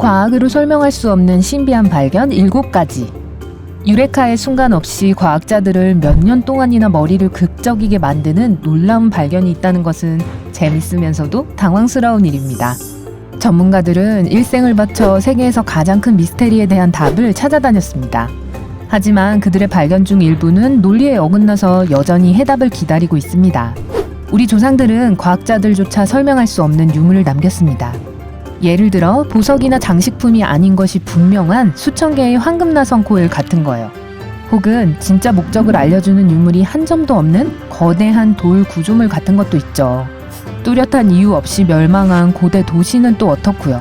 과학으로 설명할 수 없는 신비한 발견 7가지. 유레카의 순간 없이 과학자들을 몇 년 동안이나 머리를 극적이게 만드는 놀라운 발견이 있다는 것은 재밌으면서도 당황스러운 일입니다. 전문가들은 일생을 바쳐 세계에서 가장 큰 미스테리에 대한 답을 찾아다녔습니다. 하지만 그들의 발견 중 일부는 논리에 어긋나서 여전히 해답을 기다리고 있습니다. 우리 조상들은 과학자들조차 설명할 수 없는 유물을 남겼습니다. 예를 들어 보석이나 장식품이 아닌 것이 분명한 수천 개의 황금나선코일 같은 거요. 혹은 진짜 목적을 알려주는 유물이 한 점도 없는 거대한 돌 구조물 같은 것도 있죠. 뚜렷한 이유 없이 멸망한 고대 도시는 또 어떻고요.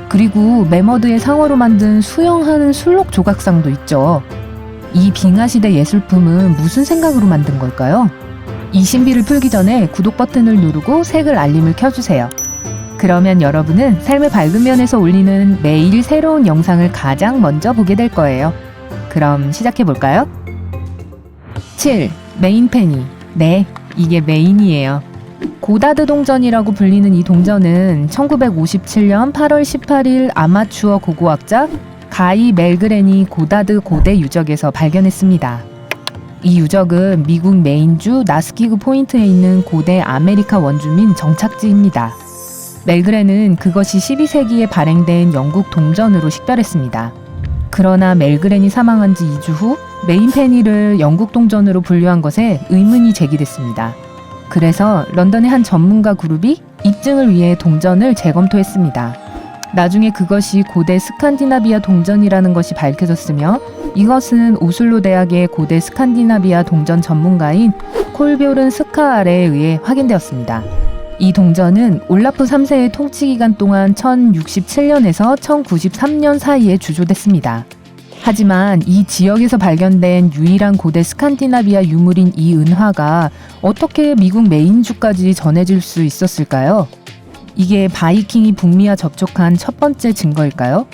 그리고 매머드의 상어로 만든 수영하는 술록 조각상도 있죠. 이 빙하시대 예술품은 무슨 생각으로 만든 걸까요? 이 신비를 풀기 전에 구독 버튼을 누르고 색을 알림을 켜주세요. 그러면 여러분은 삶의 밝은 면에서 올리는 매일 새로운 영상을 가장 먼저 보게 될 거예요. 그럼 시작해볼까요? 7. 메인페니. 네, 이게 메인이에요. 고다드 동전이라고 불리는 이 동전은 1957년 8월 18일 아마추어 고고학자 가이 멜그렌이 고다드 고대 유적에서 발견했습니다. 이 유적은 미국 메인주 나스키그 포인트에 있는 고대 아메리카 원주민 정착지입니다. 멜그렌은 그것이 12세기에 발행된 영국 동전으로 식별했습니다. 그러나 멜그렌이 사망한 지 2주 후 메인페니를 영국 동전으로 분류한 것에 의문이 제기됐습니다. 그래서 런던의 한 전문가 그룹이 입증을 위해 동전을 재검토했습니다. 나중에 그것이 고대 스칸디나비아 동전이라는 것이 밝혀졌으며 이것은 오슬로 대학의 고대 스칸디나비아 동전 전문가인 콜뵤른 스카알에 의해 확인되었습니다. 이 동전은 올라프 3세의 통치 기간 동안 1067년에서 1093년 사이에 주조됐습니다. 하지만 이 지역에서 발견된 유일한 고대 스칸디나비아 유물인 이 은화가 어떻게 미국 메인주까지 전해질 수 있었을까요? 이게 바이킹이 북미와 접촉한 첫 번째 증거일까요?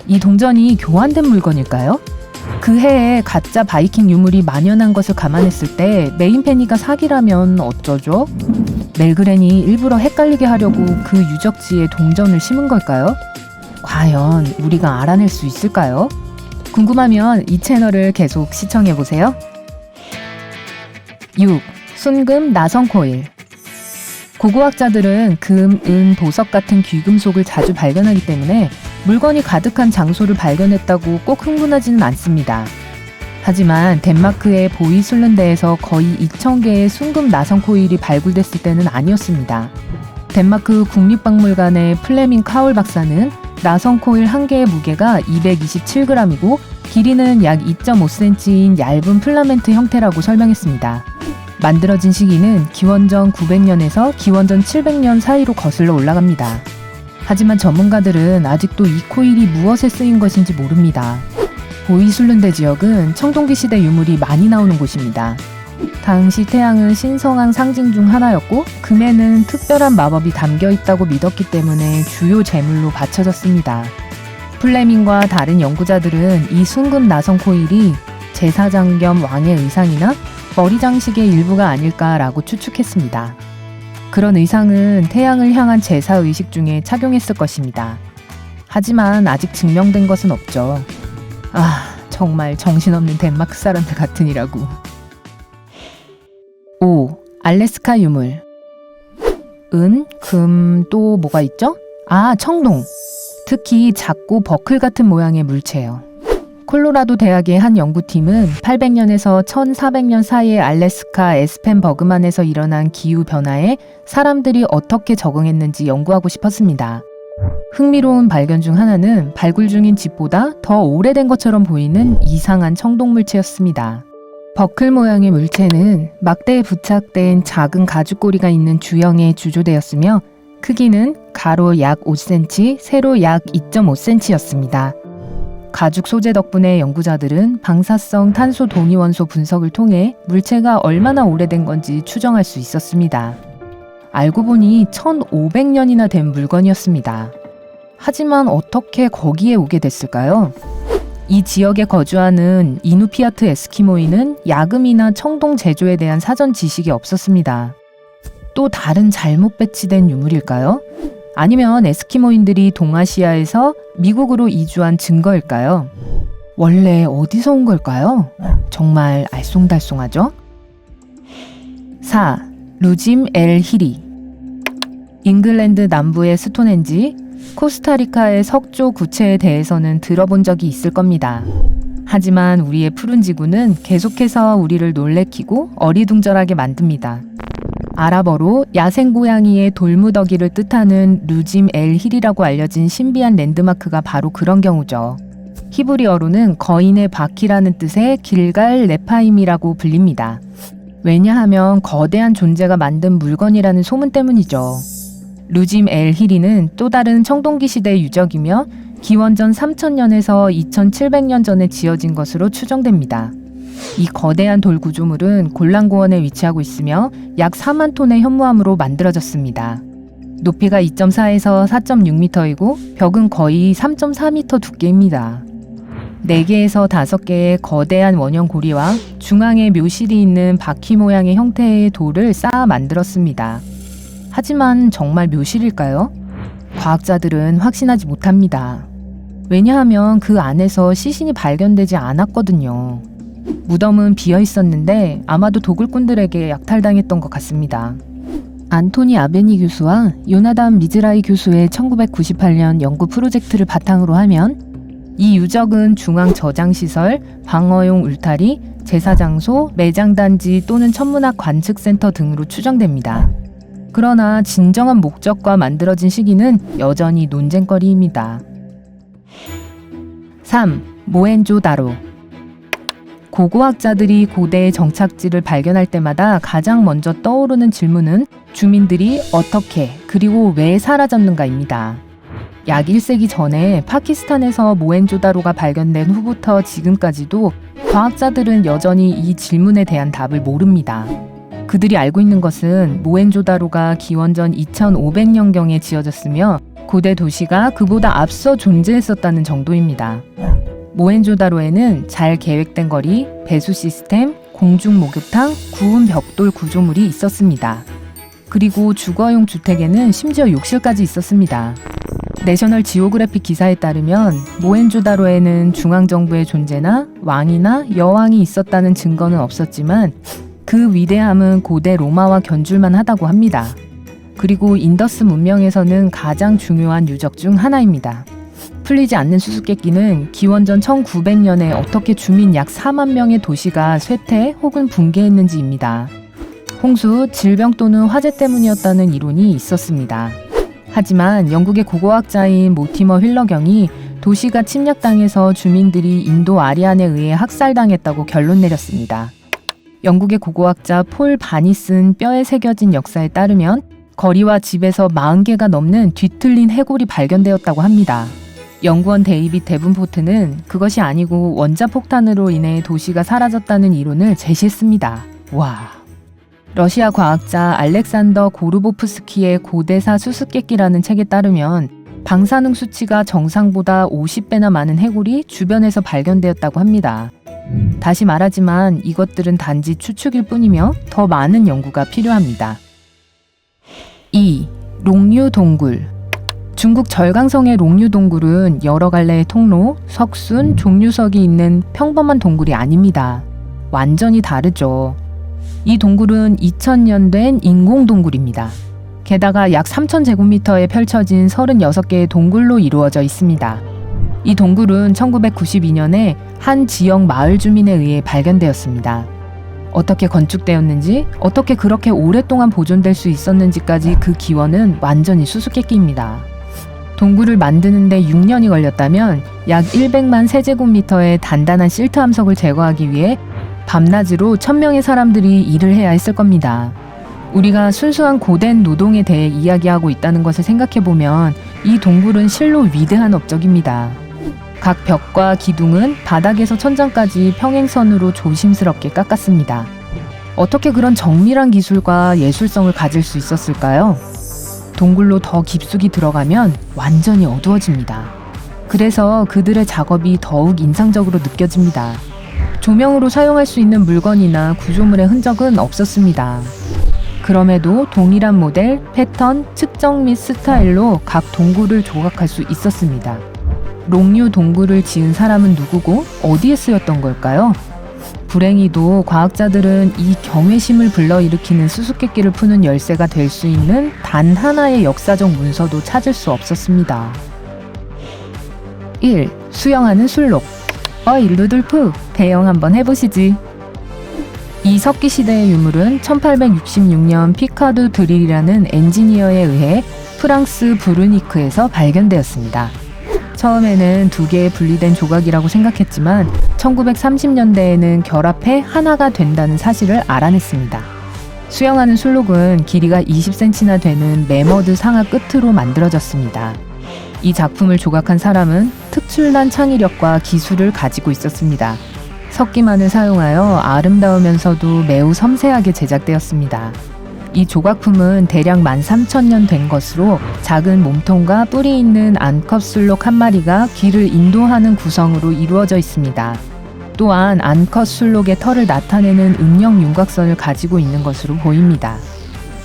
이 동전이 교환된 물건일까요? 그 해에 가짜 바이킹 유물이 만연한 것을 감안했을 때 메인페니가 사기라면 어쩌죠? 멜그렌이 일부러 헷갈리게 하려고 그 유적지에 동전을 심은 걸까요? 과연 우리가 알아낼 수 있을까요? 궁금하면 이 채널을 계속 시청해보세요. 6. 순금 나선코일. 고고학자들은 금, 은, 보석 같은 귀금속을 자주 발견하기 때문에 물건이 가득한 장소를 발견했다고 꼭 흥분하지는 않습니다. 하지만 덴마크의 보이술른대에서 거의 2,000개의 순금 나선코일이 발굴됐을 때는 아니었습니다. 덴마크 국립박물관의 플레밍 카울 박사는 나선코일 한 개의 무게가 227g이고 길이는 약 2.5cm인 얇은 필라멘트 형태라고 설명했습니다. 만들어진 시기는 기원전 900년에서 기원전 700년 사이로 거슬러 올라갑니다. 하지만 전문가들은 아직도 이 코일이 무엇에 쓰인 것인지 모릅니다. 보이술른대 지역은 청동기 시대 유물이 많이 나오는 곳입니다. 당시 태양은 신성한 상징 중 하나였고 금에는 특별한 마법이 담겨 있다고 믿었기 때문에 주요 제물로 바쳐졌습니다. 플레밍과 다른 연구자들은 이 순금 나선 코일이 제사장 겸 왕의 의상이나 머리 장식의 일부가 아닐까라고 추측했습니다. 그런 의상은 태양을 향한 제사 의식 중에 착용했을 것입니다. 하지만 아직 증명된 것은 없죠. 정말 정신없는 덴마크 사람들 같으니라고. 5. 알래스카 유물. 은, 금, 또 뭐가 있죠? 청동. 특히 작고 버클 같은 모양의 물체요. 콜로라도 대학의 한 연구팀은 800년에서 1400년 사이의 알래스카 에스펜 버그만에서 일어난 기후 변화에 사람들이 어떻게 적응했는지 연구하고 싶었습니다. 흥미로운 발견 중 하나는 발굴 중인 집보다 더 오래된 것처럼 보이는 이상한 청동 물체였습니다. 버클 모양의 물체는 막대에 부착된 작은 가죽고리가 있는 주형에 주조되었으며 크기는 가로 약 5cm, 세로 약 2.5cm였습니다. 가죽 소재 덕분에 연구자들은 방사성 탄소 동위원소 분석을 통해 물체가 얼마나 오래된 건지 추정할 수 있었습니다. 알고 보니 1500년이나 된 물건이었습니다. 하지만 어떻게 거기에 오게 됐을까요? 이 지역에 거주하는 이누피아트 에스키모인은 야금이나 청동 제조에 대한 사전 지식이 없었습니다. 또 다른 잘못 배치된 유물일까요? 아니면 에스키모인들이 동아시아에서 미국으로 이주한 증거일까요? 원래 어디서 온 걸까요? 정말 알쏭달쏭하죠? 4. 루짐 엘 히리. 잉글랜드 남부의 스톤헨지, 코스타리카의 석조 구체에 대해서는 들어본 적이 있을 겁니다. 하지만 우리의 푸른 지구는 계속해서 우리를 놀래키고 어리둥절하게 만듭니다. 아랍어로 야생고양이의 돌무더기를 뜻하는 루짐 엘 힐이라고 알려진 신비한 랜드마크가 바로 그런 경우죠. 히브리어로는 거인의 바퀴라는 뜻의 길갈 레파임이라고 불립니다. 왜냐하면 거대한 존재가 만든 물건이라는 소문 때문이죠. 루짐 엘 히리는 또 다른 청동기 시대의 유적이며 기원전 3000년에서 2700년 전에 지어진 것으로 추정됩니다. 이 거대한 돌 구조물은 골란고원에 위치하고 있으며 약 4만 톤의 현무암으로 만들어졌습니다. 높이가 2.4에서 4.6m이고 벽은 거의 3.4m 두께입니다. 4개에서 5개의 거대한 원형 고리와 중앙에 묘실이 있는 바퀴 모양의 형태의 돌을 쌓아 만들었습니다. 하지만 정말 묘실일까요? 과학자들은 확신하지 못합니다. 왜냐하면 그 안에서 시신이 발견되지 않았거든요. 무덤은 비어 있었는데 아마도 도굴꾼들에게 약탈당했던 것 같습니다. 안토니 아베니 교수와 요나단 미즈라이 교수의 1998년 연구 프로젝트를 바탕으로 하면 이 유적은 중앙 저장시설, 방어용 울타리, 제사장소, 매장단지 또는 천문학 관측센터 등으로 추정됩니다. 그러나 진정한 목적과 만들어진 시기는 여전히 논쟁거리입니다. 3. 모헨조다로. 고고학자들이 고대의 정착지를 발견할 때마다 가장 먼저 떠오르는 질문은 주민들이 어떻게 그리고 왜 사라졌는가입니다. 약 1세기 전에 파키스탄에서 모헨조다로가 발견된 후부터 지금까지도 과학자들은 여전히 이 질문에 대한 답을 모릅니다. 그들이 알고 있는 것은 모헨조다로가 기원전 2500년경에 지어졌으며 고대 도시가 그보다 앞서 존재했었다는 정도입니다. 모헨조다로에는 잘 계획된 거리, 배수 시스템, 공중 목욕탕, 구운 벽돌 구조물이 있었습니다. 그리고 주거용 주택에는 심지어 욕실까지 있었습니다. 내셔널 지오그래픽 기사에 따르면 모헨조다로에는 중앙정부의 존재나 왕이나 여왕이 있었다는 증거는 없었지만 그 위대함은 고대 로마와 견줄만 하다고 합니다. 그리고 인더스 문명에서는 가장 중요한 유적 중 하나입니다. 풀리지 않는 수수께끼는 기원전 1900년에 어떻게 주민 약 4만 명의 도시가 쇠퇴 혹은 붕괴했는지입니다. 홍수, 질병 또는 화재 때문이었다는 이론이 있었습니다. 하지만 영국의 고고학자인 모티머 휠러경이 도시가 침략당해서 주민들이 인도 아리안에 의해 학살당했다고 결론 내렸습니다. 영국의 고고학자 폴 바니 쓴 뼈에 새겨진 역사에 따르면 거리와 집에서 40개가 넘는 뒤틀린 해골이 발견되었다고 합니다. 연구원 데이빗 데븐포트는 그것이 아니고 원자폭탄으로 인해 도시가 사라졌다는 이론을 제시했습니다. 와. 러시아 과학자 알렉산더 고르보프스키의 고대사 수수께끼라는 책에 따르면 방사능 수치가 정상보다 50배나 많은 해골이 주변에서 발견되었다고 합니다. 다시 말하지만 이것들은 단지 추측일 뿐이며 더 많은 연구가 필요합니다. 2. 롱류 동굴. 중국 절강성의 롱류 동굴은 여러 갈래의 통로, 석순, 종류석이 있는 평범한 동굴이 아닙니다. 완전히 다르죠. 이 동굴은 2000년 된 인공 동굴입니다. 게다가 약 3000제곱미터에 펼쳐진 36개의 동굴로 이루어져 있습니다. 이 동굴은 1992년에 한 지역 마을 주민에 의해 발견되었습니다. 어떻게 건축되었는지, 어떻게 그렇게 오랫동안 보존될 수 있었는지까지 그 기원은 완전히 수수께끼입니다. 동굴을 만드는데 6년이 걸렸다면 약 100만 세제곱미터의 단단한 실트 함석을 제거하기 위해 밤낮으로 1000명의 사람들이 일을 해야 했을 겁니다. 우리가 순수한 고된 노동에 대해 이야기하고 있다는 것을 생각해보면 이 동굴은 실로 위대한 업적입니다. 각 벽과 기둥은 바닥에서 천장까지 평행선으로 조심스럽게 깎았습니다. 어떻게 그런 정밀한 기술과 예술성을 가질 수 있었을까요? 동굴로 더 깊숙이 들어가면 완전히 어두워집니다. 그래서 그들의 작업이 더욱 인상적으로 느껴집니다. 조명으로 사용할 수 있는 물건이나 구조물의 흔적은 없었습니다. 그럼에도 동일한 모델, 패턴, 측정 및 스타일로 각 동굴을 조각할 수 있었습니다. 롱류 동굴을 지은 사람은 누구고 어디에 쓰였던 걸까요? 불행히도 과학자들은 이 경외심을 불러일으키는 수수께끼를 푸는 열쇠가 될 수 있는 단 하나의 역사적 문서도 찾을 수 없었습니다. 1. 수영하는 술록. 어이 루돌프, 대영 한번 해보시지. 이 석기시대의 유물은 1866년 피카두 드릴이라는 엔지니어에 의해 프랑스 부르니크에서 발견되었습니다. 처음에는 두 개의 분리된 조각이라고 생각했지만 1930년대에는 결합해 하나가 된다는 사실을 알아냈습니다. 수영하는 술록은 길이가 20cm나 되는 매머드 상하 끝으로 만들어졌습니다. 이 작품을 조각한 사람은 특출난 창의력과 기술을 가지고 있었습니다. 석기만을 사용하여 아름다우면서도 매우 섬세하게 제작되었습니다. 이 조각품은 대략 13,000년 된 것으로 작은 몸통과 뿔이 있는 암컷 술록 한 마리가 길을 인도하는 구성으로 이루어져 있습니다. 또한 암컷 술록의 털을 나타내는 음영 윤곽선을 가지고 있는 것으로 보입니다.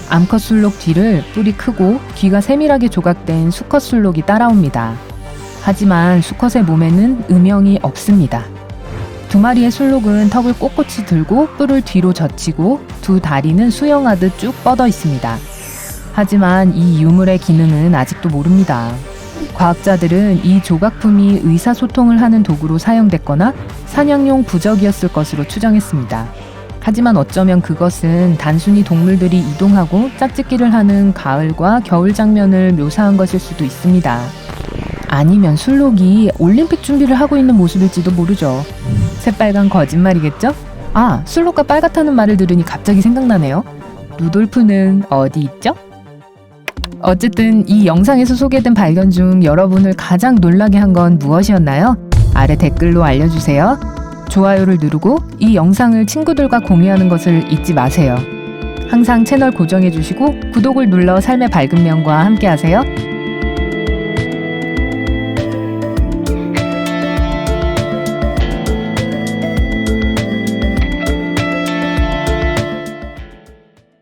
암컷 술록 뒤를 뿔이 크고 귀가 세밀하게 조각된 수컷 술록이 따라옵니다. 하지만 수컷의 몸에는 음영이 없습니다. 두 마리의 술록은 턱을 꼿꼿이 들고 뿔을 뒤로 젖히고 두 다리는 수영하듯 쭉 뻗어 있습니다. 하지만 이 유물의 기능은 아직도 모릅니다. 과학자들은 이 조각품이 의사소통을 하는 도구로 사용됐거나 사냥용 부적이었을 것으로 추정했습니다. 하지만 어쩌면 그것은 단순히 동물들이 이동하고 짝짓기를 하는 가을과 겨울 장면을 묘사한 것일 수도 있습니다. 아니면 술록이 올림픽 준비를 하고 있는 모습일지도 모르죠. 새빨간 거짓말이겠죠? 아, 술록과 빨갛다는 말을 들으니 갑자기 생각나네요. 루돌프는 어디 있죠? 어쨌든 이 영상에서 소개된 발견 중 여러분을 가장 놀라게 한 건 무엇이었나요? 아래 댓글로 알려주세요. 좋아요를 누르고 이 영상을 친구들과 공유하는 것을 잊지 마세요. 항상 채널 고정해주시고 구독을 눌러 삶의 밝은 면과 함께하세요.